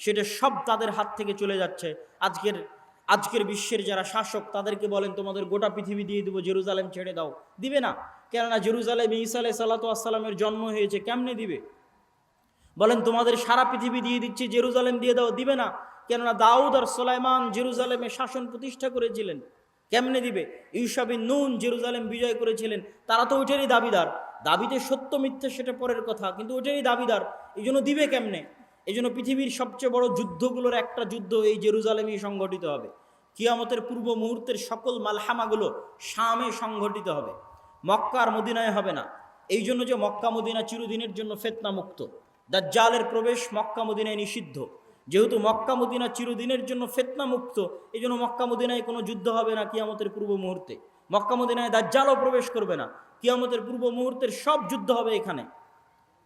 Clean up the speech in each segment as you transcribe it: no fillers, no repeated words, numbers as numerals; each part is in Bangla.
সেটা সব তাদের হাত থেকে চলে যাচ্ছে। আজকের বিশ্বের যারা শাসক তাদেরকে বলেন তোমাদের গোটা পৃথিবী দিয়ে দেবো, জেরুজালেম ছেড়ে দাও, দিবে না। কেননা জেরুজালেমে ঈসা আলাইহিস সালামের জন্ম হয়েছে, কেমনে দিবে? বলেন তোমাদের সারা পৃথিবী দিয়ে দিচ্ছি, জেরুজালেম দিয়ে দাও, দিবে না। কেননা দাউদ আর সুলাইমান জেরুজালেমে শাসন প্রতিষ্ঠা করেছিলেন, কেমনে দিবে? ইউশা বিন নুন জেরুজালেম বিজয় করেছিলেন, তারা তো ওইটারই দাবিদার। দাবিতে সত্য মিথ্যে সেটা পরের কথা, কিন্তু ওইটারই দাবিদার, এই জন্য দিবে কেমনে? এই জন্য পৃথিবীর সবচেয়ে বড় যুদ্ধগুলোর একটা যুদ্ধ এই জেরুজালেমেই সংঘটিত হবে। কিয়ামতের পূর্ব মুহূর্তের সকল মালহামাগুলো শামে সংঘটিত হবে, মক্কা আর মদিনায় হবে না। এই জন্য যে মক্কা মদিনা চিরদিনের জন্য ফিতনা মুক্ত, দাজ্জালের প্রবেশ মক্কা মদিনায় নিষিদ্ধ। যেহেতু মক্কা মদিনা চিরদিনের জন্য ফিতনা মুক্ত, এই জন্য মক্কা মদিনায় কোনো যুদ্ধ হবে না কিয়ামতের পূর্ব মুহূর্তে। মক্কা মদিনায় দাজ্জালও প্রবেশ করবে না। কিয়ামতের পূর্ব মুহূর্তের সব যুদ্ধ হবে এখানে।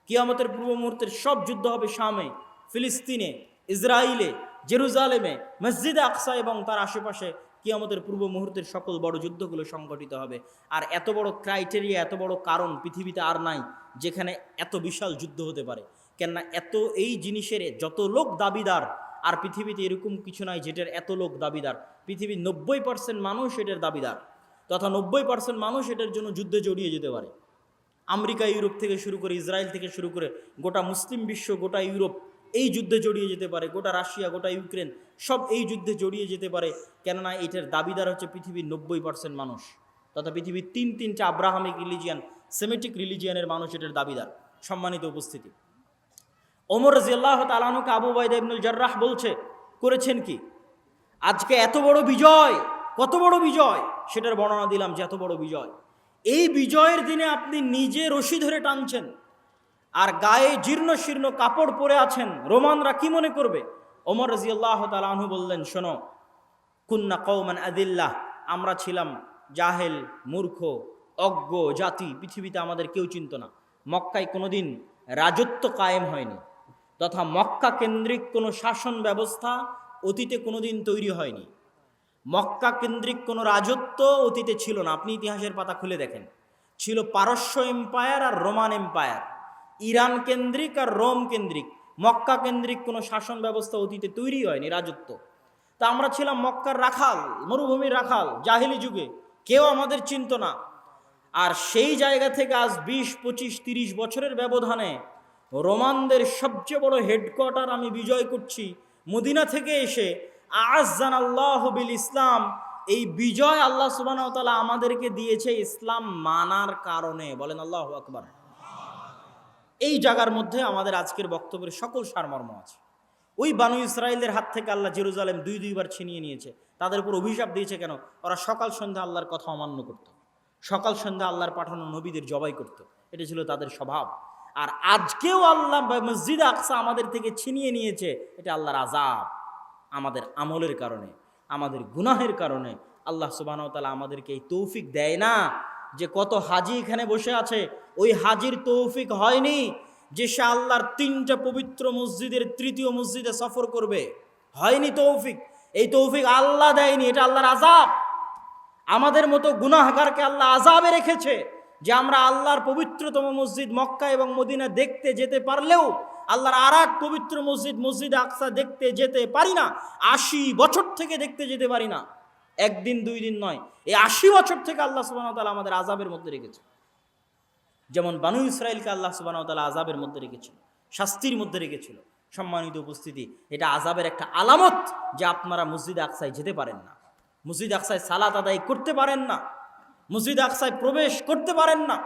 কিয়ামতের পূর্ব মুহূর্তের সব যুদ্ধ হবে শামে, ফিলিস্তিনে, ইসরায়েলে, জেরুজালেমে, মসজিদে আকসা এবং তার আশেপাশে। কিয়ামতের পূর্ব মুহূর্তের সকল বড় যুদ্ধগুলো সংঘটিত হবে। আর এত বড় ক্রাইটেরিয়া, এত বড় কারণ পৃথিবীতে আর নাই যেখানে এত বিশাল যুদ্ধ হতে পারে। কেননা এত এই জিনিসের যত লোক দাবিদার, আর পৃথিবীতে এরকম কিছু নাই যেটার এত লোক দাবিদার। পৃথিবীর 90% মানুষ এটার দাবিদার, তথা 90% মানুষ এটার জন্য যুদ্ধে জড়িয়ে যেতে পারে। আমেরিকা, ইউরোপ থেকে শুরু করে, ইসরায়েল থেকে শুরু করে গোটা মুসলিম বিশ্ব, গোটা ইউরোপ এই যুদ্ধে জড়িয়ে যেতে পারে। গোটা রাশিয়া, গোটা ইউক্রেন সব এই যুদ্ধে জড়িয়ে যেতে পারে। কেননা এটার দাবিদার হচ্ছে পৃথিবীর 90% মানুষ, তথা পৃথিবীর তিনটা আব্রাহামিক রিলিজিয়ান, সেমেটিক রিলিজিয়ানের মানুষ এটার দাবিদার। সম্মানিত উপস্থিতি, ওমর রাদিয়াল্লাহু তাআলা আনহুকে আবু উবাইদা ইবনুল জাররাহ বলছে, করেছেন কি? আজকে এত বড় বিজয়, কত বড় বিজয় সেটার বর্ণনা দিলাম যে এত বড় বিজয়। এই বিজয়ের দিনে আপনি নিজে রশি ধরে টানছেন আর গায়ে জীর্ণ শীর্ণ কাপড় পরে আছেন, রোমানরা কি মনে করবে? ওমর রাদিয়াল্লাহু তাআলা আনহু বললেন, শোনো, কুন্না কওমান আদিল্লাহ, আমরা ছিলাম জাহেল, মূর্খ, অজ্ঞ জাতি, পৃথিবীতে আমাদের কেউ চিনত না। মক্কায় কোনোদিন রাজত্ব কায়েম হয়নি, তথা মক্কা কেন্দ্রিক কোনো শাসন ব্যবস্থা অতীতে কোনোদিন তৈরি হয়নি। মক্কা কেন্দ্রিক কোনো রাজত্ব অতীতে ছিল না। আপনি ইতিহাসের পাতা খুলে দেখেন, ছিল পারস্য এম্পায়ার আর রোমান এম্পায়ার, ইরান কেন্দ্রিক আর রোম কেন্দ্রিক। মক্কা কেন্দ্রিক কোনো শাসন ব্যবস্থা অতীতে তৈরি হয়নি, রাজত্ব। তা আমরা ছিলাম মক্কার রাখাল, মরুভূমির রাখাল, জাহিলি যুগে কেউ আমাদের চিনত না। আর সেই জায়গা থেকে আজ 20, 25, 30 বছরের ব্যবধানে রোমানদের সবচেয়ে বড় হেডকোয়ার্টার আমি বিজয় করছি মদিনা থেকে এসে। আ'আজ্জানাল্লাহু বিল ইসলাম, এই বিজয় আল্লাহ সুবহানাহু ওয়া তাআলা আমাদেরকে দিয়েছে ইসলাম মানার কারণে। বলেন আল্লাহু আকবার। এই জায়গার মধ্যে আমাদের আজকের বক্তব্যের সকল সারমর্ম আছে। ওই বানু ইসরায়েলের হাত থেকে আল্লাহ জেরুজালেম দুইবার ছিনিয়ে নিয়েছে। তাদের উপর অভিশাপ দিয়েছে কেন? ওরা সকাল সন্ধ্যা আল্লাহর কথা অমান্য করত, সকাল সন্ধ্যা আল্লাহর পাঠানো নবীদের জবাই করত, এটা ছিল তাদের স্বভাব। আর আজকেও আল্লাহ মসজিদে আকসা আমাদের থেকে ছিনিয়ে নিয়েছে, এটা আল্লাহর আযাব। আমাদের আমলের কারণে, আমাদের গুনাহের কারণে আল্লাহ সুবহানাহু ওয়া তাআলা আমাদেরকে এই তৌফিক দেয় না। যে কত হাজি এখানে বসে আছে, ওই হাজির তৌফিক হয়নি যে সে আল্লাহর 3টা পবিত্র মসজিদের 3য় মসজিদে সফর করবে, হয়নি তৌফিক। এই তৌফিক আল্লাহ দেয়নি, এটা আল্লাহর আযাব। আমাদের মতো গুনাহগারকে আল্লাহ আযাবে রেখেছে যে আমরা আল্লাহর পবিত্রতম মসজিদ মক্কা এবং মদিনা দেখতে যেতে পারলেও আল্লাহর আর এক পবিত্র মসজিদ, মসজিদে আকসা দেখতে যেতে পারি না। 80 বছর থেকে দেখতে যেতে পারি না, একদিন 2 দিন নয়, এই 80 বছর থেকে আল্লাহ সুবহানাহু ওয়া তাআলা আমাদের আযাবের মধ্যে রেখেছে। যেমন বানু ইসরাইলকে আল্লাহ সুবহানাহু ওয়া তাআলা আযাবের মধ্যে রেখেছিল, শাস্তির মধ্যে রেখেছিল। সম্মানিত উপস্থিতি, এটা আযাবের একটা আলামত যে আপনারা মসজিদে আকসায় যেতে পারেন না, মসজিদ আকসায় সালাত আদায় করতে পারেন না, মসজিদ আকসায় প্রবেশ করতে পারেন না।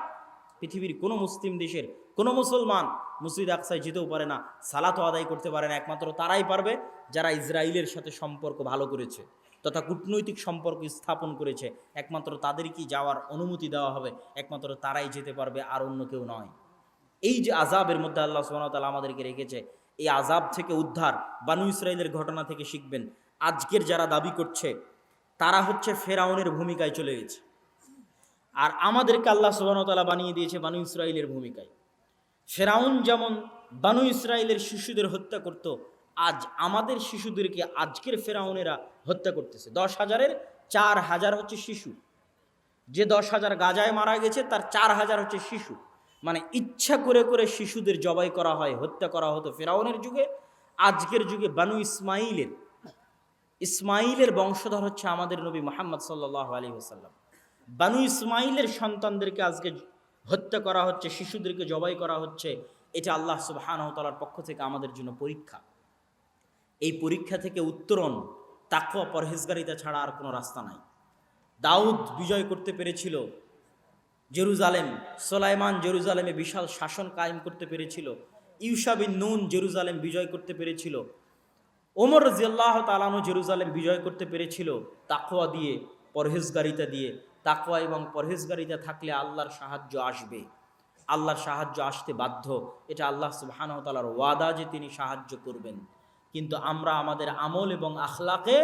পৃথিবীর কোনো মুসলিম দেশের কোনো মুসলমান মসজিদ আকসায় যেতেও পারে না, সালাতও আদায় করতে পারে না। একমাত্র তারাই পারবে যারা ইসরায়েলের সাথে সম্পর্ক ভালো করেছে, তথা কূটনৈতিক সম্পর্ক স্থাপন করেছে। একমাত্র তাদেরকেই যাওয়ার অনুমতি দেওয়া হবে, একমাত্র তারাই যেতে পারবে, আর অন্য কেউ নয়। এই যে আযাবের মধ্যে আল্লাহ সুবহানাহু ওয়া তাআলা আমাদেরকে রেখেছে, এই আযাব থেকে উদ্ধার বানু ইসরায়েলের ঘটনা থেকে শিখবেন। আজকের যারা দাবি করছে তারা হচ্ছে ফেরাউনের ভূমিকায় চলে গেছে, আর আমাদেরকে আল্লাহ সুবহানাহু ওয়া তাআলা বানিয়ে দিয়েছে বানু ইসরায়েলের ভূমিকায়। ফেরাউন যেমন বানু ইসরায়েলের শিশুদের হত্যা করত, আজ আমাদের শিশুদেরকে আজকের ফেরাউনেরা হত্যা করতেছে। 10,000-এর 4,000 হচ্ছে শিশু। যে 10,000 গাজায় মারা গেছে তার 4,000 হচ্ছে শিশু। মানে ইচ্ছা করে করে শিশুদের জবাই করা হয়, হত্যা করা হতো ফেরাউনের যুগে। আজকের যুগে বানু ইসমাইলের বংশধর হচ্ছে আমাদের নবী মুহাম্মদ সাল্লাল্লাহু আলাইহি ওয়াসাল্লাম। বানু ইসমাইলের সন্তানদেরকে আজকে হত্যা করা হচ্ছে, শিশুদেরকে জবাই করা হচ্ছে। এটা আল্লাহ সুবহানাহু ওয়া তাআলার পক্ষ থেকে আমাদের জন্য পরীক্ষা। এই পরীক্ষা থেকে উত্তরণ তাকওয়া, পরহেজগারিতা ছাড়া আর কোনো রাস্তা নাই। দাউদ বিজয় করতে পেরেছিল জেরুজালেম, সুলাইমান জেরুজালেমে বিশাল শাসন কায়েম করতে পেরেছিল, ইউশা বিন নুন জেরুজালেম বিজয় করতে পেরেছিল, ওমর রাদিয়াল্লাহু তাআলা আনহু জেরুজালেম বিজয় করতে পেরেছিল তাকওয়া দিয়ে, পরহেজগারিতা দিয়ে। তাকওয়া এবং পরহেজগারিতা থাকলে আল্লাহর সাহায্য আসবে, আল্লাহর সাহায্য আসতে বাধ্য। এটা আল্লাহ সুবহানাহু ওয়া তাআলার ওয়াদা যে তিনি সাহায্য করবেন। কিন্তু আমরা আমাদের আমল এবং আখলাকে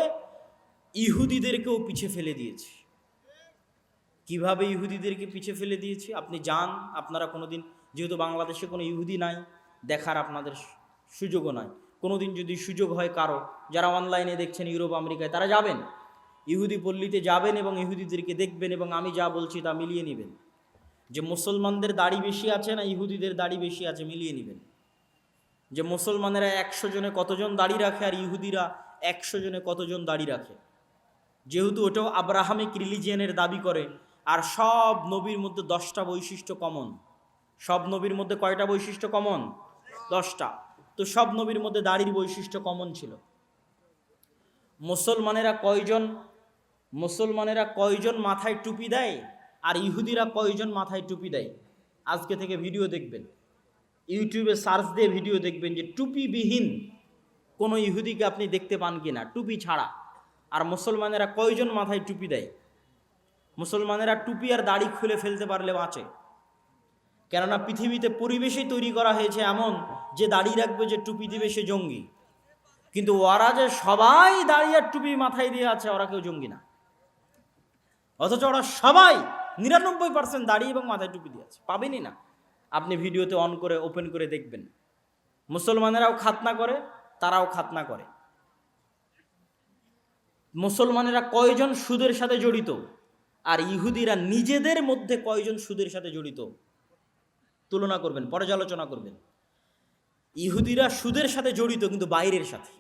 ইহুদিদেরকেও পিছে ফেলে দিয়েছি। কিভাবে ইহুদিদেরকে পিছে ফেলে দিয়েছি? আপনি যান, আপনারা কোনোদিন, যেহেতু বাংলাদেশে কোনো ইহুদি নাই, দেখার আপনাদের সুযোগও নাই, কোনোদিন যদি সুযোগ হয় কারো, যারা অনলাইনে দেখছেন ইউরোপ আমেরিকায়, তারা যাবেন, ইহুদি পল্লীতে যাবেন এবং ইহুদিদেরকে দেখবেন এবং আমি যা বলছি তা মিলিয়ে নেবেন, যে মুসলমানদের দাড়ি বেশি আছে না ইহুদিদের দাড়ি বেশি আছে, মিলিয়ে নেবেন। যে মুসলমানেরা 100 জনে কতজন দাড়ি রাখে আর ইহুদিরা 100 জনে কতজন দাড়ি রাখে। যেহেতু ওটাও আব্রাহামিক রিলিজিয়ানের দাবি করে, আর সব নবীর মধ্যে 10টা বৈশিষ্ট্য কমন। সব নবীর মধ্যে কয়টা বৈশিষ্ট্য কমন? 10টা। তো সব নবীর মধ্যে দাড়ির বৈশিষ্ট্য কমন ছিল। মুসলমানেরা কয়জন মাথায় টুপি দেয় আর ইহুদিরা কয়জন মাথায় টুপি দেয়? আজকে থেকে ভিডিও দেখবেন, ইউটিউবে সার্চ দিয়ে ভিডিও দেখবেন যে টুপিবিহীন কোনো ইহুদিকে আপনি দেখতে পান কিনা, টুপি ছাড়া। আর মুসলমানেরা কয়জন মাথায় টুপি দেয়? মুসলমানেরা টুপি আর দাড়ি খুলে ফেলতে পারলে বাঁচে, কেননা পৃথিবীতে পরিবেশই তৈরি করা হয়েছে এমন যে দাড়ি রাখবে, যে টুপি দিবে সে জঙ্গি। কিন্তু ওরা যে সবাই দাড়ি আর টুপি মাথায় দিয়ে আছে, ওরা কেউ জঙ্গি না। অথচ ওরা সবাই 99% দাড়ি এবং মাথায় টুপি দিয়ে আছে, পাবেনই না। আপনি ভিডিওতে অন করে ওপেন করে দেখবেন। মুসলমানেরাও খাতনা করে, তারাও খাতনা করে। মুসলমানেরা কয়জন সুদের সাথে জড়িত আর ইহুদিরা নিজেদের মধ্যে কয়জন সুদের সাথে জড়িত? তুলনা করবেন, পর্যালোচনা করবেন। ইহুদিরা সুদের সাথে জড়িত কিন্তু বাইরের সাথে।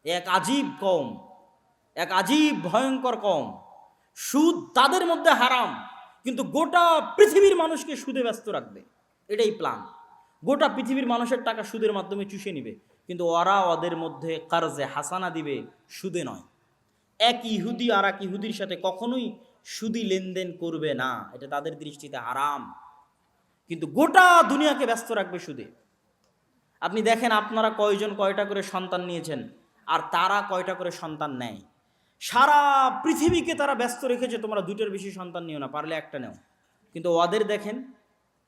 এক আজীব কওম, এক আজীব ভয়ঙ্কর কওম। সুদ তাদের মধ্যে হারাম, কিন্তু গোটা পৃথিবীর মানুষকে সুদে ব্যস্ত রাখবে, এটাই প্ল্যান। গোটা পৃথিবীর মানুষের টাকা সুদের মাধ্যমে চুষে নিবে, কিন্তু ওরা ওদের মধ্যে কারজে হাসানা দিবে, সুদে নয়। এক ইহুদি আর এক ইহুদির সাথে কখনোই সুদি লেনদেন করবে না, এটা তাদের দৃষ্টিতে হারাম, কিন্তু গোটা দুনিয়াকে ব্যস্ত রাখবে সুদে। আপনি দেখেন আপনারা কয়জন কয়টা করে সন্তান নিয়েছেন আর তারা কয়টা করে সন্তান নেয়। সারা পৃথিবীকে তারা ব্যস্ত রেখেছে, তোমরা 2টার বেশি সন্তান নিও না, পারলে একটা নেও। কিন্তু ওদের দেখেন,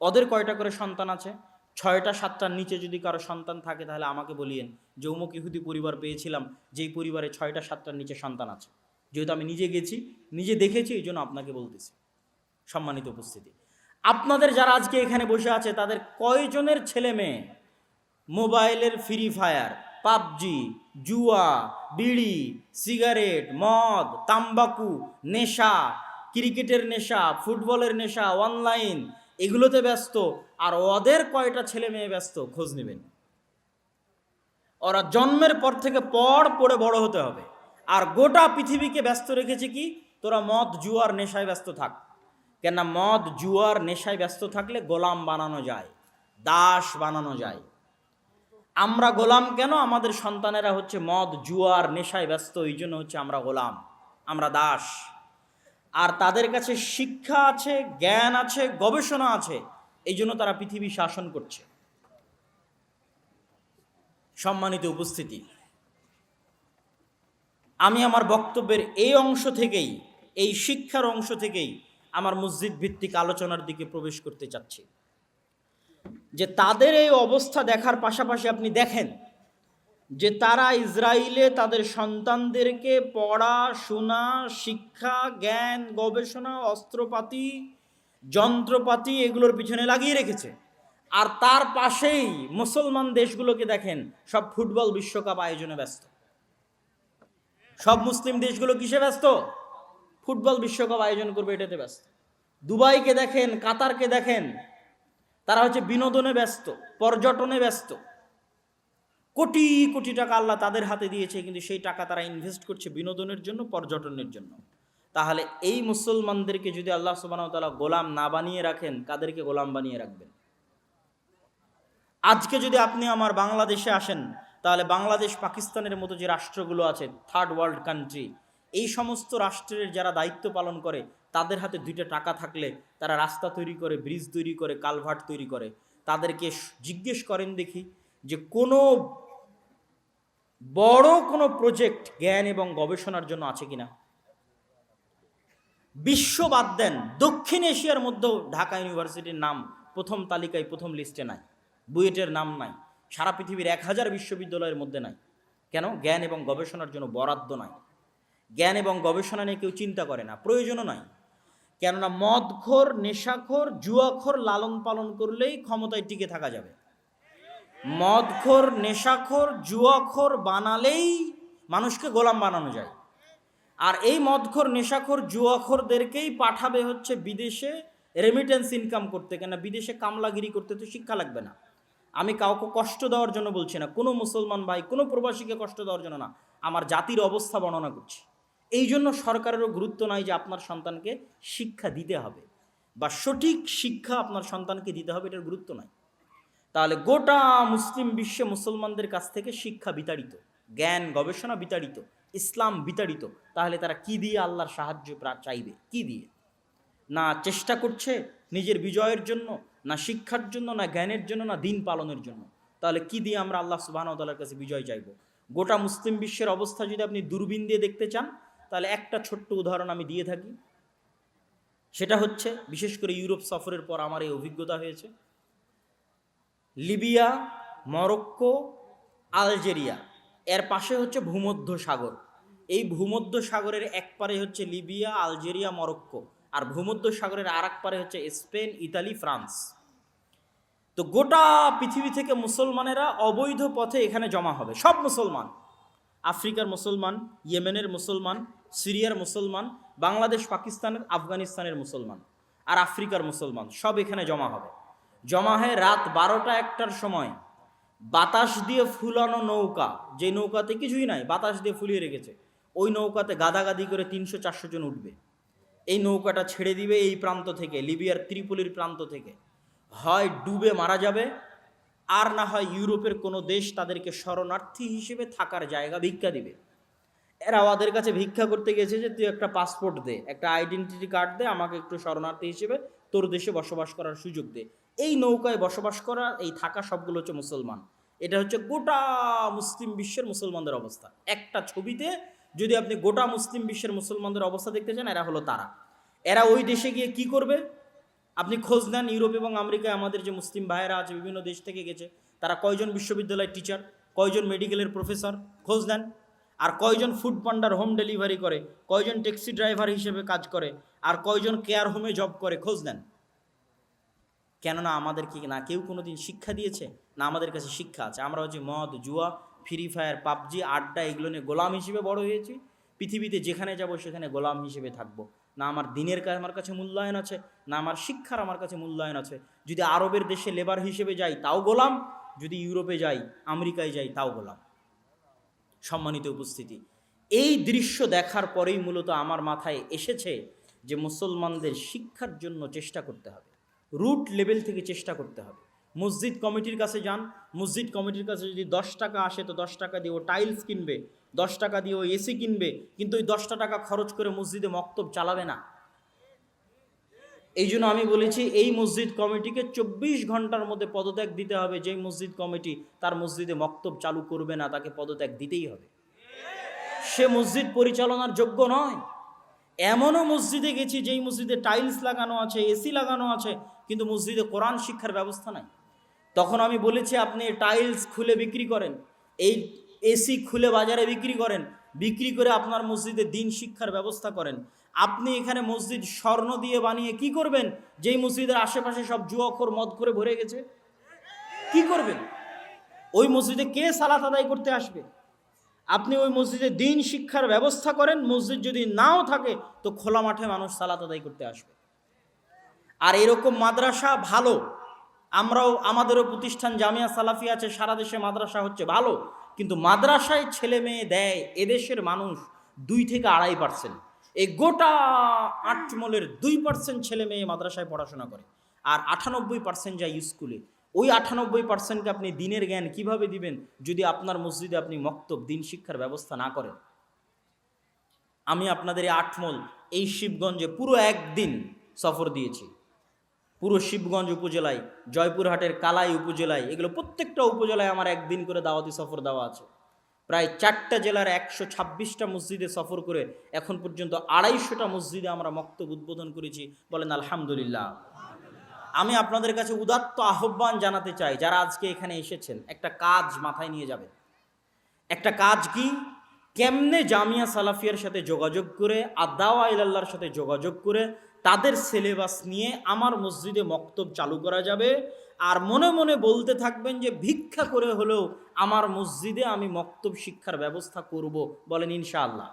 ওদের কয়টা করে সন্তান আছে? 6টা 7টার নিচে যদি কারো সন্তান থাকে তাহলে আমাকে বলিয়েন যে অমুক ইহুদি পরিবার পেয়েছিলাম, যেই পরিবারে 6টা 7টার নিচে সন্তান আছে। যেহেতু আমি নিজে গেছি, নিজে দেখেছি, এই জন্য আপনাকে বলতেছি। সম্মানিত উপস্থিতি, আপনাদের যারা আজকে এখানে বসে আছে তাদের কয়জনের ছেলে মেয়ে মোবাইলের ফ্রি ফায়ার, পাবজি, জুয়া, বিড়ি, সিগারেট, মদ, তাম্বাকু, নেশা, ক্রিকেটের নেশা, ফুটবলের নেশা, অনলাইন, এগুলোতে ব্যস্ত? আর ওদের কয়টা ছেলে মেয়ে ব্যস্ত? খোঁজ নেবেন। ওরা জন্মের পর থেকে পড়ে বড় হতে হবে, আর গোটা পৃথিবীকে ব্যস্ত রেখেছে কি? তোরা মদ জুয়ার নেশায় ব্যস্ত থাক। কেননা মদ জুয়ার নেশায় ব্যস্ত থাকলে গোলাম বানানো যায়, দাস বানানো যায়। আমরা গোলাম কেন? আমাদের সন্তানেরা হচ্ছে মদ জুয়ার নেশায় ব্যস্ত, এই জন্য হচ্ছে আমরা গোলাম, আমরা দাস। আর তাদের কাছে শিক্ষা আছে, জ্ঞান আছে, গবেষণা আছে, এই জন্য তারা পৃথিবী শাসন করছে। সম্মানিত উপস্থিতি, আমি আমার বক্তব্যের এই অংশ থেকেই, এই শিক্ষার অংশ থেকেই আমার মসজিদ ভিত্তিক আলোচনার দিকে প্রবেশ করতে চাচ্ছি। যে তাদের এই অবস্থা দেখার পাশাপাশি আপনি দেখেন যে তারা ইসরায়েলে তাদের সন্তানদেরকে পড়াশোনা, শিক্ষা, জ্ঞান, গবেষণা, অস্ত্রপাতি, যন্ত্রপাতি এগুলোর পিছনে লাগিয়ে রেখেছে। আর তার পাশেই মুসলমান দেশগুলোকে দেখেন, সব ফুটবল বিশ্বকাপ আয়োজনে ব্যস্ত। সব মুসলিম দেশগুলো কিসে ব্যস্ত? ফুটবল বিশ্বকাপ আয়োজন করবে, এটাতে ব্যস্ত। দুবাইকে দেখেন, কাতারকে দেখেন, তারা হচ্ছে বিনোদনে ব্যস্ত, পর্যটনে ব্যস্ত। কোটি কোটি টাকা আল্লাহ তাদের হাতে দিয়েছে, কিন্তু সেই টাকা তারা ইনভেস্ট করছে বিনোদনের জন্য, পর্যটনের জন্য। তাহলে এই মুসলমানদেরকে যদি আল্লাহ সুবহানাহু ওয়া তাআলা গোলাম না বানিয়ে রাখেন, কাদেরকে গোলাম বানিয়ে রাখবেন? আজকে যদি আপনি আমার বাংলাদেশে আসেন, তাহলে বাংলাদেশ পাকিস্তানের মতো যে রাষ্ট্রগুলো আছে, থার্ড ওয়ার্ল্ড কান্ট্রি, এই সমস্ত রাষ্ট্রের যারা দায়িত্ব পালন করে, তাদের হাতে দুইটা টাকা থাকলে তারা রাস্তা তৈরি করে, ব্রিজ তৈরি করে, কালভার্ট তৈরি করে। তাদেরকে জিজ্ঞেস করেন দেখি যে কোনো বড় কোনো প্রজেক্ট জ্ঞান এবং গবেষণার জন্য আছে কিনা। বিশ্ব বাদ দেন, দক্ষিণ এশিয়ার মধ্যেও ঢাকা ইউনিভার্সিটির নাম প্রথম তালিকায়, প্রথম লিস্টে নাই, বুয়েটের নাম নাই, সারা পৃথিবীর 1000 বিশ্ববিদ্যালয়ের মধ্যে নাই। কেন? জ্ঞান এবং গবেষণার জন্য বরাদ্দ নাই। জ্ঞান এবং গবেষণা নিয়ে কেউ চিন্তা করে না, প্রয়োজনও নাই। কেননা মদখোর, নেশাখোর, জুয়াখোর লালন পালন করলেই ক্ষমতায় টিকে থাকা যাবে। মদখোর, নেশাখোর, জুয়াখোর বানালেই মানুষকে গোলাম বানানো যায়। আর এই মদখোর, নেশাখোর, জুয়াখোরদেরকেই পাঠাবে হচ্ছে বিদেশে রেমিটেন্স ইনকাম করতে। কেন? বিদেশে কামলাগিরি করতে তো শিক্ষা লাগবে না। আমি কাউকে কষ্ট দেওয়ার জন্য বলছি না, কোনো মুসলমান ভাই, কোনো প্রবাসীকে কষ্ট দেওয়ার জন্য না, আমার জাতির অবস্থা বর্ণনা করছি। এই জন্য সরকারেরও গুরুত্ব নাই যে আপনার সন্তানকে শিক্ষা দিতে হবে বা সঠিক শিক্ষা আপনার সন্তানকে দিতে হবে, এটার গুরুত্ব নাই। তাহলে গোটা মুসলিম বিশ্বে মুসলমানদের কাছ থেকে শিক্ষা বিতাড়িত, জ্ঞান গবেষণা বিতাড়িত, ইসলাম বিতাড়িত। তাহলে তারা কি দিয়ে আল্লাহর সাহায্য চাইবে? কি দিয়ে? না চেষ্টা করছে নিজের বিজয়ের জন্য, না শিক্ষার জন্য, না জ্ঞানের জন্য, না দিন পালনের জন্য। তাহলে কি দিয়ে আমরা আল্লাহ সুবহানাহু ওয়া তাআলার কাছে বিজয় চাইব? গোটা মুসলিম বিশ্বের অবস্থা যদি আপনি দূরবীন দিয়ে দেখতে চান, তাহলে একটা ছোট্ট উদাহরণ আমি দিয়ে থাকি। সেটা হচ্ছে, বিশেষ করে ইউরোপ সফরের পর আমার এই অভিজ্ঞতা হয়েছে। লিবিয়া, মরক্কো, আলজেরিয়া, এর পাশে হচ্ছে ভূমধ্য সাগর। এই ভূমধ্য সাগরের এক পারে হচ্ছে লিবিয়া, আলজেরিয়া, মরক্কো, আর ভূমধ্য সাগরের আর এক পারে হচ্ছে স্পেন, ইতালি, ফ্রান্স। তো গোটা পৃথিবী থেকে মুসলমানেরা অবৈধ পথে এখানে জমা হবে। সব মুসলমান, আফ্রিকার মুসলমান, ইয়েমেনের মুসলমান, সিরিয়ার মুসলমান, বাংলাদেশ, পাকিস্তানের, আফগানিস্তানের মুসলমান আর আফ্রিকার মুসলমান, সব এখানে জমা হবে। জমা হয়ে রাত 12টা-1টার সময় বাতাস দিয়ে ফুলানো নৌকা, যে নৌকাতে কিছুই নাই, বাতাস দিয়ে ফুলিয়ে রেখেছে, ওই নৌকাতে গাদাগাদি করে 300-400 জন উঠবে। এই নৌকাটা ছেড়ে দিবে এই প্রান্ত থেকে, লিবিয়ার ত্রিপলির প্রান্ত থেকে। হয় ডুবে মারা যাবে, আর না হয় ইউরোপের কোনো দেশ তাদেরকে শরণার্থী হিসেবে থাকার জায়গা ভিক্ষা দিবে। এরা ওদের কাছে ভিক্ষা করতে গেছে যে তুই একটা পাসপোর্ট দে, একটা আইডেন্টিটি কার্ড দে, আমাকে একটু শরণার্থী হিসেবে তোর দেশে বসবাস করার সুযোগ দে। এই নৌকায় বসবাস করা, এই থাকা, সবগুলো হচ্ছে মুসলমান। এটা হচ্ছে গোটা মুসলিম বিশ্বের মুসলমানদের অবস্থা। একটা ছবিতে যদি আপনি গোটা মুসলিম বিশ্বের মুসলমানদের অবস্থা দেখতে চান, এরা হলো তারা। এরা ওই দেশে গিয়ে কি করবে? আপনি খোঁজ নেন, ইউরোপ এবং আমেরিকায় আমাদের যে মুসলিম ভাইয়েরা আছে, বিভিন্ন দেশ থেকে গেছে, তারা কয়জন বিশ্ববিদ্যালয়ের টিচার, কয়জন মেডিকেলের প্রফেসর, খোঁজ নেন। আর কয়জন ফুড পান্ডার, হোম ডেলিভারি করে, কয়জন ট্যাক্সি ড্রাইভার হিসেবে কাজ করে, আর কয়জন কেয়ার হোমে জব করে, খোঁজ নেন। কেননা আমাদের কি না কেউ কোনোদিন শিক্ষা দিয়েছে? না আমাদের কাছে শিক্ষা আছে। আমরা হচ্ছে মদ, জুয়া, ফ্রি ফায়ার, পাবজি, আড্ডা, এগুলো নিয়ে গোলাম হিসেবে বড় হয়েছি। পৃথিবীতে যেখানে যাব সেখানে গোলাম হিসেবে থাকবো। না আমার দিনের আমার কাছে মূল্যায়ন আছে, না আমার শিক্ষার আমার কাছে মূল্যায়ন আছে। যদি আরবের দেশে লেবার হিসেবে যাই তাও গোলাম, যদি ইউরোপে যাই, আমেরিকায় যাই, তাও গোলাম। সম্মানিত উপস্থিতি, এই দৃশ্য দেখার পরেই মূলত আমার মাথায় এসেছে যে মুসলমানদের শিক্ষার জন্য চেষ্টা করতে হবে, রুট লেভেল থেকে চেষ্টা করতে হবে। মসজিদ কমিটির কাছে যান, মসজিদ কমিটির কাছে যদি 10 টাকা আসে, তো 10 টাকা দিয়ে ও টাইলস কিনবে, 10 টাকা দিয়ে ও এসি কিনবে, কিন্তু ওই 10টা টাকা খরচ করে মসজিদে মক্তব চালাবে না। এই জন্য আমি বলেছি, এই মসজিদ কমিটিকে 24 ঘন্টার মধ্যে পদত্যাগ দিতে হবে। যেই মসজিদ কমিটি তার মসজিদে মক্তব চালু করবে না, তাকে পদত্যাগ দিতেই হবে। সে মসজিদ পরিচালনার যোগ্য নয়। এমনও মসজিদে গেছি যেই মসজিদে টাইলস লাগানো আছে, এসি লাগানো আছে, কিন্তু মসজিদে কোরআন শিক্ষার ব্যবস্থা নাই। তখন আমি বলেছি, আপনি টাইলস খুলে বিক্রি করেন, এই এসি খুলে বাজারে বিক্রি করেন, বিক্রি করে আপনার মসজিদে দিন শিক্ষার ব্যবস্থা করেন। আপনি এখানে মসজিদ স্বর্ণ দিয়ে বানিয়ে কি করবেন? যেই মসজিদের আশেপাশে সব জুয়াখোর, মদ করে ভরে গেছে, কি করবেন? ওই মসজিদে কে সালাত আদায় করতে আসবে? আপনি ওই মসজিদে দিন শিক্ষার ব্যবস্থা করেন। মসজিদ যদি নাও থাকে, তো খোলা মাঠে মানুষ সালাত আদায় করতে আসবে। আর এরকম মাদ্রাসা ভালো, আমরাও আমাদেরও প্রতিষ্ঠান জামিয়া সালাফি আছে, সারা দেশে মাদ্রাসা হচ্ছে ভালো, কিন্তু মাদ্রাসায় ছেলে মেয়ে দেয় এদেশের মানুষ 2-2.5%। এই গোটা আটমলের 2% ছেলে মেয়ে মাদ্রাসায় পড়াশোনা করে, আর 98% যায় স্কুলে। ওই 98%কে আপনি দিনের জ্ঞান কিভাবে দিবেন যদি আপনার মসজিদে আপনি মক্তব দিন শিক্ষার ব্যবস্থা না করেন? আমি আপনাদের এই আটমল এই শিবগঞ্জে পুরো একদিন সফর দিয়েছি, পুরো শিবগঞ্জ উপজেলায়, জয়পুরহাটের কালাই উপজেলায়, এগুলো প্রত্যেকটা উপজেলায় আমার একদিন করে দাওয়াতি সফর দেওয়া আছে। প্রায় 4টা জেলার 126টা মসজিদে সফর করে এখন পর্যন্ত 250টা মসজিদে আমরা মক্তব উদ্বোধন করেছি। বলেন আলহামদুলিল্লাহ। আমি আপনাদের কাছে উদাত্ত আহ্বান জানাতে চাই, যারা আজকে এখানে এসেছেন, একটা কাজ মাথায় নিয়ে যাবেন। একটা কাজ কি? কেমনে জামিয়া সালাফিয়ার সাথে যোগাযোগ করে, আদাওয়া ইলাল্লাহর সাথে যোগাযোগ করে তাদের সিলেবাস নিয়ে আমার মসজিদে মক্তব চালু করা যাবে। আর মনে মনে বলতে থাকবেন যে ভিক্ষা করে হলেও আমার মসজিদে আমি মক্তব শিক্ষার ব্যবস্থা করব। বলেন ইনশাআল্লাহ।